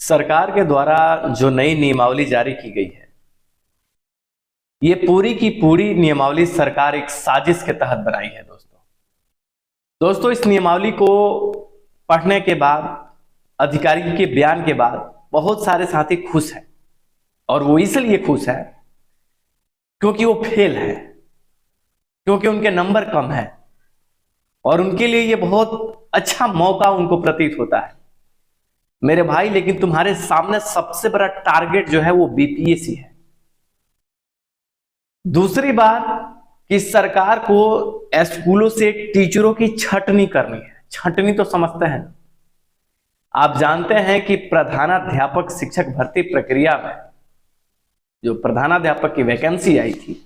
सरकार के द्वारा जो नई नियमावली जारी की गई है, ये पूरी की पूरी नियमावली सरकार एक साजिश के तहत बनाई है। दोस्तों इस नियमावली को पढ़ने के बाद, अधिकारी के बयान के बाद बहुत सारे साथी खुश हैं, और वो इसलिए खुश है क्योंकि वो फेल है, क्योंकि उनके नंबर कम है, और उनके लिए ये बहुत अच्छा मौका उनको प्रतीत होता है। मेरे भाई, लेकिन तुम्हारे सामने सबसे बड़ा टारगेट जो है वो बीपीएससी है। दूसरी बात कि सरकार को स्कूलों से टीचरों की छंटनी करनी है। छंटनी तो समझते हैं, आप जानते हैं कि प्रधानाध्यापक शिक्षक भर्ती प्रक्रिया में जो प्रधानाध्यापक की वैकेंसी आई थी,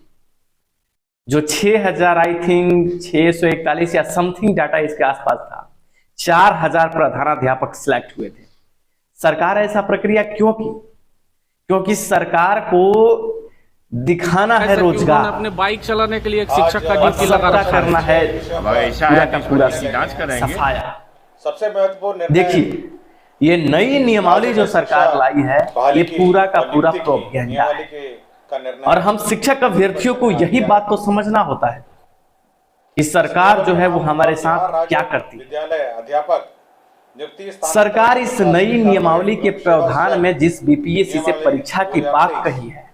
जो 6000 आई थिंक 641 या समथिंग डाटा इसके आसपास था, 4000 प्रधानाध्यापक सिलेक्ट हुए थे। सरकार ऐसा प्रक्रिया क्यों की? क्योंकि सरकार को दिखाना है रोजगार, अपने बाइक चलाने के लिए एक शिक्षक का ड्यूटी लगा रखा करना है, पूरा का पूरा सफाया। सबसे महत्वपूर्ण देखिए, ये नई नियमावली जो सरकार लाई है, ये पूरा का पूरा प्रोपेगेंडा है, और हम शिक्षक अभ्यर्थियों को यही बात तो समझना होता है कि सरकार जो है वो हमारे साथ क्या करती है। विद्यालय अध्यापक सरकार इस नई नियमावली के प्रावधान में जिस बीपीएससी से परीक्षा की बात कही है,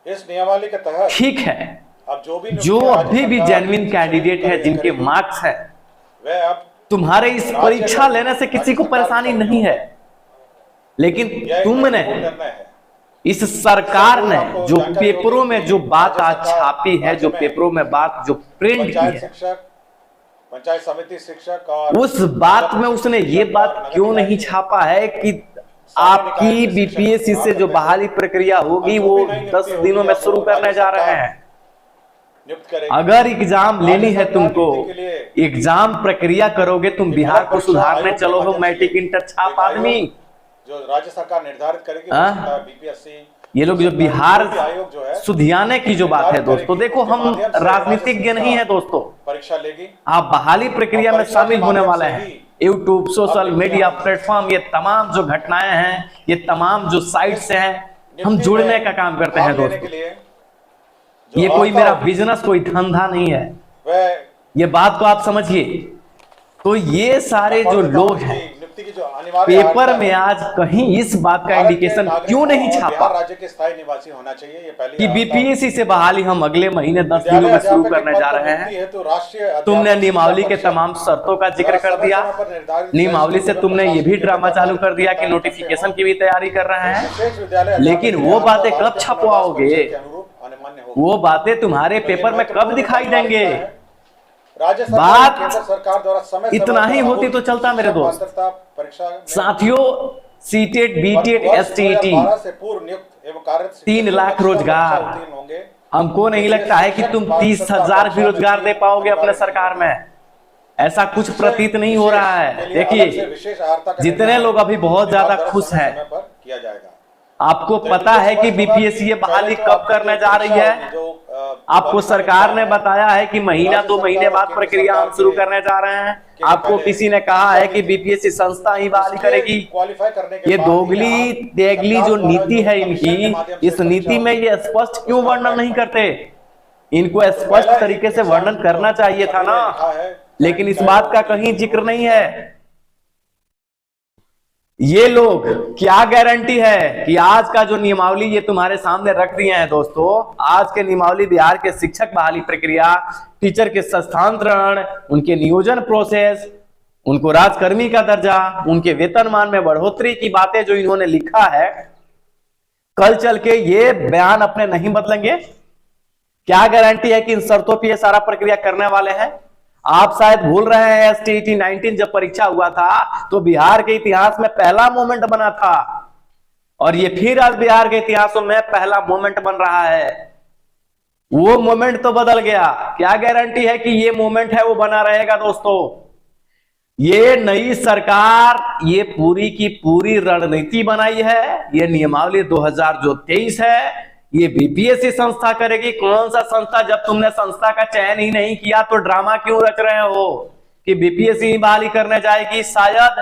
इस नियमावली के तहत ठीक है, अब जो अभी भी जेन्युइन कैंडिडेट है, जिनके मार्क्स है, वे अब तुम्हारे इस परीक्षा लेने से किसी को परेशानी नहीं है। लेकिन तुमने, इस सरकार ने जो पेपरों में जो बात आज छापी है, जो पेपरों में बात जो प्रिंट की है, पंचायत समिति शिक्षक और उस बात में उसने ये बात क्यों नहीं छापा है कि आपकी बीपीएससी से जो बहाली प्रक्रिया होगी वो 10 दिनों में शुरू करने जा रहे हैं। अगर एग्जाम लेनी है तुमको, एग्जाम प्रक्रिया करोगे, तुम बिहार को सुधारने चलो हो, मैट्रिक इंटर छाप आदमी, जो राज्य सरकार निर्धारित करेगी बीपीएससी, ये लोग जो बिहार सुधियाने की जो बात है दोस्तों, देखो हम राजनीतिज्ञ नहीं है दोस्तों, परीक्षा लेगी, आप बहाली प्रक्रिया में शामिल होने वाले हैं। यूट्यूब, सोशल मीडिया प्लेटफॉर्म, ये तमाम जो घटनाएं हैं, ये तमाम जो साइट्स हैं, हम जुड़ने का काम करते हैं दोस्तों। ये कोई मेरा बिजनेस, कोई धंधा नहीं है, ये बात को आप समझिए। तो ये सारे जो लोग हैं, पेपर में आज कहीं इस बात का इंडिकेशन क्यों नहीं छापा राज्य के स्थायी निवासी होना चाहिए, ये पहली कि बीपीएससी से बहाली हम अगले महीने 10 दिनों में शुरू करने जा रहे हैं। तुमने नियमावली के तमाम शर्तों का जिक्र कर दिया, नियमावली से तुमने ये भी ड्रामा चालू कर दिया कि नोटिफिकेशन की भी तैयारी कर रहे हैं। लेकिन वो बातें कब छपवाओगे? वो बातें तुम्हारे पेपर में कब दिखाई देंगे? बात सरकार द्वारा इतना ही होती तो चलता मेरे दोस्त। साथियों, सीटेट, बीटेट, एसटीईटी, 3 लाख रोजगार, हमको नहीं लगता है कि तुम 30,000 भी रोजगार दे पाओगे अपने सरकार में। ऐसा कुछ प्रतीत नहीं हो रहा है। देखिए, जितने लोग अभी बहुत ज्यादा खुश हैं, आपको पता है कि बीपीएससी बहाली कब करने जा रही है? आपको सरकार ने बताया है कि महीना 2 महीने बाद प्रक्रिया हम शुरू करने जा रहे हैं। आपको किसी ने कहा है कि बीपीएससी संस्था ही बहाली करेगी। ये दोगली तेगली जो नीति है इनकी, इस नीति में ये स्पष्ट क्यों वर्णन नहीं करते? इनको स्पष्ट तरीके से वर्णन करना चाहिए था ना, लेकिन इस बात का कहीं जिक्र नहीं है। ये लोग क्या गारंटी है कि आज का जो नियमावली ये तुम्हारे सामने रख दिए हैं दोस्तों, आज के नियमावली बिहार के शिक्षक बहाली प्रक्रिया, टीचर के स्थानांतरण, उनके नियोजन प्रोसेस, उनको राजकर्मी का दर्जा, उनके वेतनमान में बढ़ोतरी की बातें जो इन्होंने लिखा है, कल चल के ये बयान अपने नहीं बदलेंगे? क्या गारंटी है कि इन शर्तों पर ये सारा प्रक्रिया करने वाले हैं? आप शायद भूल रहे हैं, एसटीईटी 19 जब परीक्षा हुआ था तो बिहार के इतिहास में पहला मोमेंट बना था, और ये फिर आज बिहार के इतिहासों में पहला मोमेंट बन रहा है। वो मोमेंट तो बदल गया, क्या गारंटी है कि ये मोमेंट है वो बना रहेगा दोस्तों? ये नई सरकार ये पूरी की पूरी रणनीति बनाई है। ये नियमावली 2023 है, ये बीपीएससी संस्था करेगी। कौन सा संस्था? जब तुमने संस्था का चयन ही नहीं किया तो ड्रामा क्यों रच रहे हो कि बीपीएससी बहाली करने जाएगी? शायद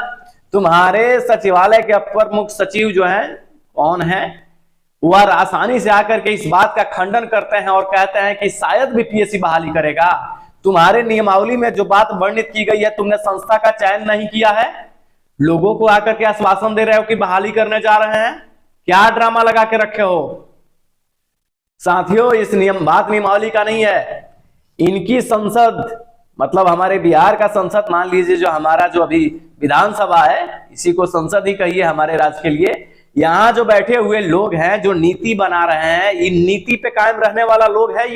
तुम्हारे सचिवालय के अपर मुख्य सचिव जो हैं कौन है, वह आसानी से आकर के इस बात का खंडन करते हैं और कहते हैं कि शायद बीपीएससी बहाली करेगा। तुम्हारे नियमावली में जो बात वर्णित की गई है, तुमने संस्था का चयन नहीं किया है, लोगों को आकर के आश्वासन दे रहे हो कि बहाली करने जा रहे हैं। क्या ड्रामा लगा के रखे हो साथियों? इस बात नियमावली का नहीं है, इनकी संसद मतलब हमारे बिहार का संसद मान लीजिए, जो हमारा जो अभी विधानसभा है, इसी को संसद ही कहिए हमारे राज्य के लिए। यहां जो बैठे हुए लोग हैं, जो नीति बना रहे हैं, इन नीति पे कायम रहने वाला लोग है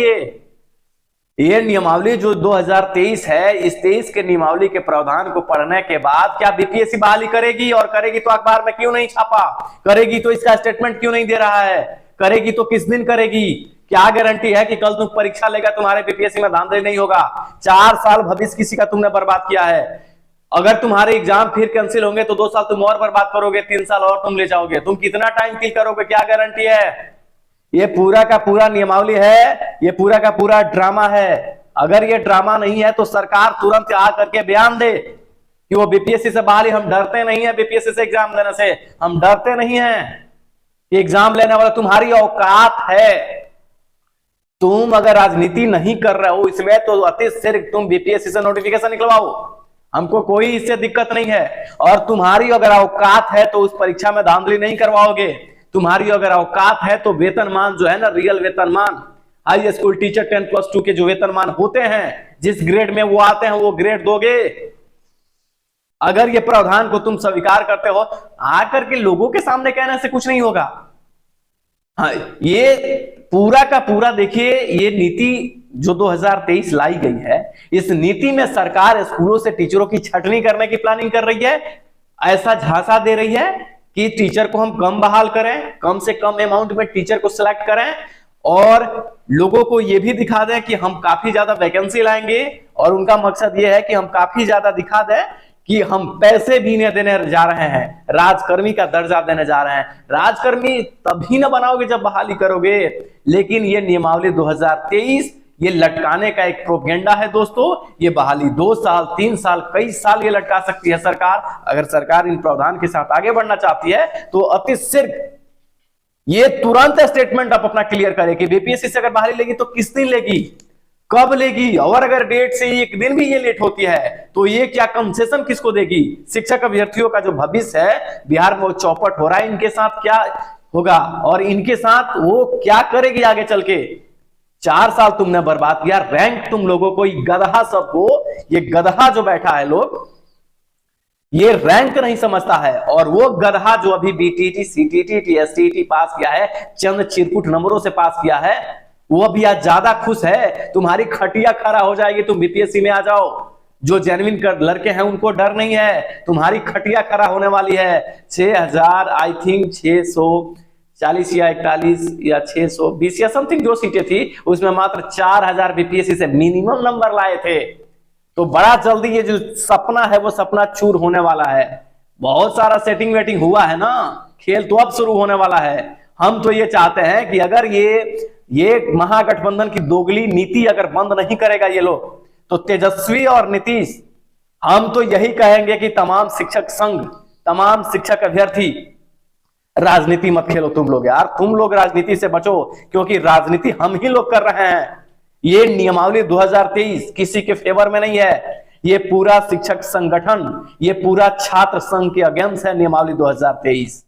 ये नियमावली जो 2023 है, इस 23 के नियमावली के प्रावधान को पढ़ने के बाद क्या बीपीएससी बहाली करेगी? और करेगी तो अखबार में क्यों नहीं छापा? करेगी तो इसका स्टेटमेंट क्यों नहीं दे रहा है? करेगी तो किस दिन करेगी? क्या गारंटी है कि कल तुम परीक्षा लेगा तुम्हारे बीपीएससी में धांधली नहीं होगा? 4 साल भविष्य किसी का तुमने बर्बाद किया है। अगर तुम्हारे एग्जाम फिर कैंसिल होंगे तो 2 साल तुम और बर्बाद करोगे, 3 साल और तुम ले जाओगे। तुम कितना टाइम किल करोगे? क्या गारंटी है? ये पूरा का पूरा नियमावली है, ये पूरा का पूरा ड्रामा है। अगर ये ड्रामा नहीं है तो सरकार तुरंत आ करके बयान दे कि वो बीपीएससी से बहाली, हम डरते नहीं है बीपीएससी से एग्जाम देने से, हम डरते नहीं है। एग्जाम लेने वाला तुम्हारी औकात है। तुम अगर राजनीति नहीं कर रहे हो इसमें, तो अति शीघ्र तुम बीपीएससी से नोटिफिकेशन निकलवाओ, हमको कोई इससे दिक्कत नहीं है। और तुम्हारी अगर औकात है तो उस परीक्षा में धांधली नहीं करवाओगे। तुम्हारी अगर औकात है तो वेतनमान जो है ना, रियल वेतनमान, हाई स्कूल टीचर 10+2 के जो वेतनमान होते हैं, जिस ग्रेड में वो आते हैं, वो ग्रेड दोगे। अगर ये प्रावधान को तुम स्वीकार करते हो, आकर के लोगों के सामने कहने से कुछ नहीं होगा। हाँ, ये पूरा का पूरा देखिए, ये नीति जो 2023 लाई गई है, इस नीति में सरकार स्कूलों से टीचरों की छटनी करने की प्लानिंग कर रही है। ऐसा झांसा दे रही है कि टीचर को हम कम बहाल करें, कम से कम अमाउंट में टीचर को सिलेक्ट करें, और लोगों को यह भी दिखा दें कि हम काफी ज्यादा वैकेंसी लाएंगे। और उनका मकसद यह है कि हम काफी ज्यादा दिखा दें कि हम पैसे भी नहीं देने जा रहे हैं, राजकर्मी का दर्जा देने जा रहे हैं। राजकर्मी तभी न बनाओगे जब बहाली करोगे। लेकिन ये नियमावली 2023 ये लटकाने का एक प्रोपेगेंडा है दोस्तों। ये बहाली 2 साल 3 साल कई साल ये लटका सकती है सरकार। अगर सरकार इन प्रावधान के साथ आगे बढ़ना चाहती है तो अति शीघ्र ये तुरंत स्टेटमेंट अपना क्लियर करे कि बीपीएससी से अगर बहाली लेगी तो किस दिन लेगी, कब लेगी, और अगर डेट से 1 दिन भी ये लेट होती है तो ये क्या कंसेशन किसको देगी? शिक्षक अभ्यर्थियों का जो भविष्य है बिहार में वो चौपट हो रहा है, इनके साथ क्या होगा और इनके साथ वो क्या करेगी आगे चल के? 4 साल तुमने बर्बाद किया। रैंक तुम लोगों को, गधा सबको, ये गधा जो बैठा है लोग, ये रैंक नहीं समझता है। और वो गधा जो अभी बीटीटी, सीटीटी, टीएसटीटी पास किया है, चंद चिरकुट नंबरों से पास किया है, वो अभी आज ज्यादा खुश है। तुम्हारी खटिया खड़ा हो जाएगी, तुम बीपीएससी में आ जाओ। जो जेन्युइन लड़के हैं उनको डर नहीं है, तुम्हारी खटिया खड़ा होने वाली है। 6000 आई थिंक 640 या 41 या 620 या समथिंग जो सीटें थी, उसमें मात्र 4000 बीपीएससी से मिनिमम नंबर लाए थे। तो बड़ा जल्दी ये जो सपना है वो सपना चूर होने वाला है। बहुत सारा सेटिंग वेटिंग हुआ है ना, खेल तो अब शुरू होने वाला है। हम तो ये चाहते हैं कि अगर ये महागठबंधन की दोगली नीति अगर बंद नहीं करेगा ये लोग, तो तेजस्वी और नीतीश, हम तो यही कहेंगे कि तमाम शिक्षक संघ, तमाम शिक्षक अभ्यर्थी, राजनीति मत खेलो तुम लोग यार। तुम लोग राजनीति से बचो, क्योंकि राजनीति हम ही लोग कर रहे हैं। ये नियमावली 2023 किसी के फेवर में नहीं है। ये पूरा शिक्षक संगठन, ये पूरा छात्र संघ के अगेंस्ट है नियमावली 2023।